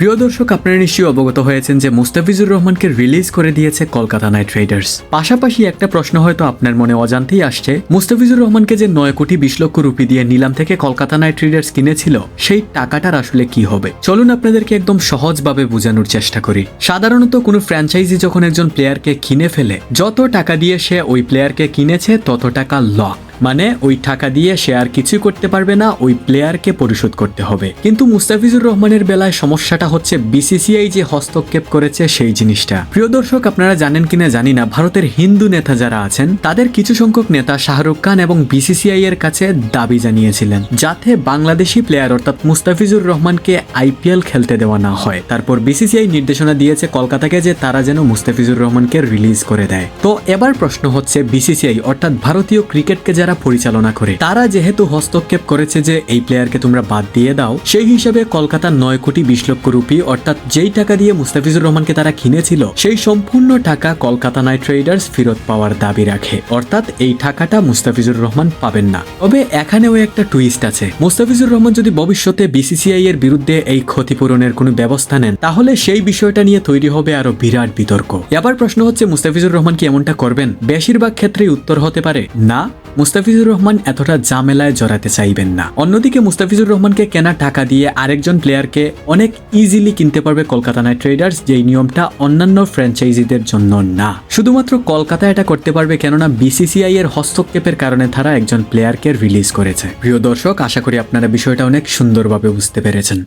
প্রিয় দর্শক, আপনারা নিশ্চয়ই অবগত হয়েছেন যে মুস্তাফিজুর রহমানকে রিলিজ করে দিয়েছে কলকাতা নাইট রাইডার্স। পাশাপাশি একটা প্রশ্ন হয়তো আপনার মনে অজান্তেই আসছে, মুস্তাফিজুর রহমানকে যে 9 কোটি 20 লক্ষ রুপি দিয়ে নিলাম থেকে কলকাতা নাইট রাইডার্স কিনেছিল, সেই টাকাটার আসলে কি হবে। চলুন আপনাদেরকে একদম সহজভাবে বোঝানোর চেষ্টা করি। সাধারণত কোনো ফ্র্যাঞ্চাইজি যখন একজন প্লেয়ারকে কিনে ফেলে, যত টাকা দিয়ে সে ওই প্লেয়ারকে কিনেছে তত টাকা লক, মানে ওই টাকা দিয়ে সে আর কিছু করতে পারবে না, ওই প্লেয়ারকে পরিশোধ করতে হবে। কিন্তু মুস্তাফিজুর রহমানের বেলায় সমস্যাটা হচ্ছে বিসিসিআই যে হস্তক্ষেপ করেছে সেই জিনিসটা। প্রিয় দর্শক, আপনারা জানেন কিনা জানি না, ভারতের হিন্দু নেতা যারা আছেন তাদের কিছু সংখ্যক নেতা শাহরুখ খান এবং বিসিসিআই এর কাছে দাবি জানিয়েছিলেন যাতে বাংলাদেশি প্লেয়ার অর্থাৎ মুস্তাফিজুর রহমানকে আইপিএল খেলতে দেওয়া না হয়। তারপর বিসিসিআই নির্দেশনা দিয়েছে কলকাতাকে যে তারা যেন মুস্তাফিজুর রহমানকে রিলিজ করে দেয়। তো এবার প্রশ্ন হচ্ছে, বিসিসিআই অর্থাৎ ভারতীয় ক্রিকেটকে যারা পরিচালনা করে তারা যেহেতু হস্তক্ষেপ করেছে যে এই প্লেয়ারকে তোমরা বাদ দিয়ে দাও, সেই হিসাবে কলকাতার 9 কোটি 20 লক্ষ রুপি অর্থাৎ যেই টাকা দিয়ে মুস্তাফিজুর রহমানকে তারা কিনেছিল সেই সম্পূর্ণ টাকা কলকাতা নাইট রাইডার্স ফেরত পাওয়ার দাবি রাখে। অর্থাৎ এই টাকাটা মুস্তাফিজুর রহমান পাবেন না। তবে এখানেও একটা টুইস্ট আছে। মুস্তাফিজুর রহমান যদি ভবিষ্যতে বিসিসিআই এর বিরুদ্ধে এই ক্ষতিপূরণের কোনো ব্যবস্থা নেন, তাহলে সেই বিষয়টা নিয়ে তৈরি হবে আরো বিরাট বিতর্ক। এবার প্রশ্ন হচ্ছে, মুস্তাফিজুর রহমান কি এমনটা করবেন? বেশিরভাগ ক্ষেত্রেই উত্তর হতে পারে না, মুস্তাফিজুর রহমান এতটা ঝামেলায় জড়াতে চাইবেন না। অন্যদিকে মুস্তাফিজুর রহমানকে কেনা টাকা দিয়ে আরেকজন প্লেয়ারকে অনেক ইজিলি কিনতে পারবে কলকাতা নাইট রাইডার্স, যেই নিয়মটা অন্যান্য ফ্র্যাঞ্চাইজিদের জন্য না। শুধুমাত্র কলকাতা এটা করতে পারবে, কেননা বিসিসিআই এর হস্তক্ষেপের কারণে তারা একজন প্লেয়ারকে রিলিজ করেছে। প্রিয় দর্শক, আশা করি আপনারা বিষয়টা অনেক সুন্দরভাবে বুঝতে পেরেছেন।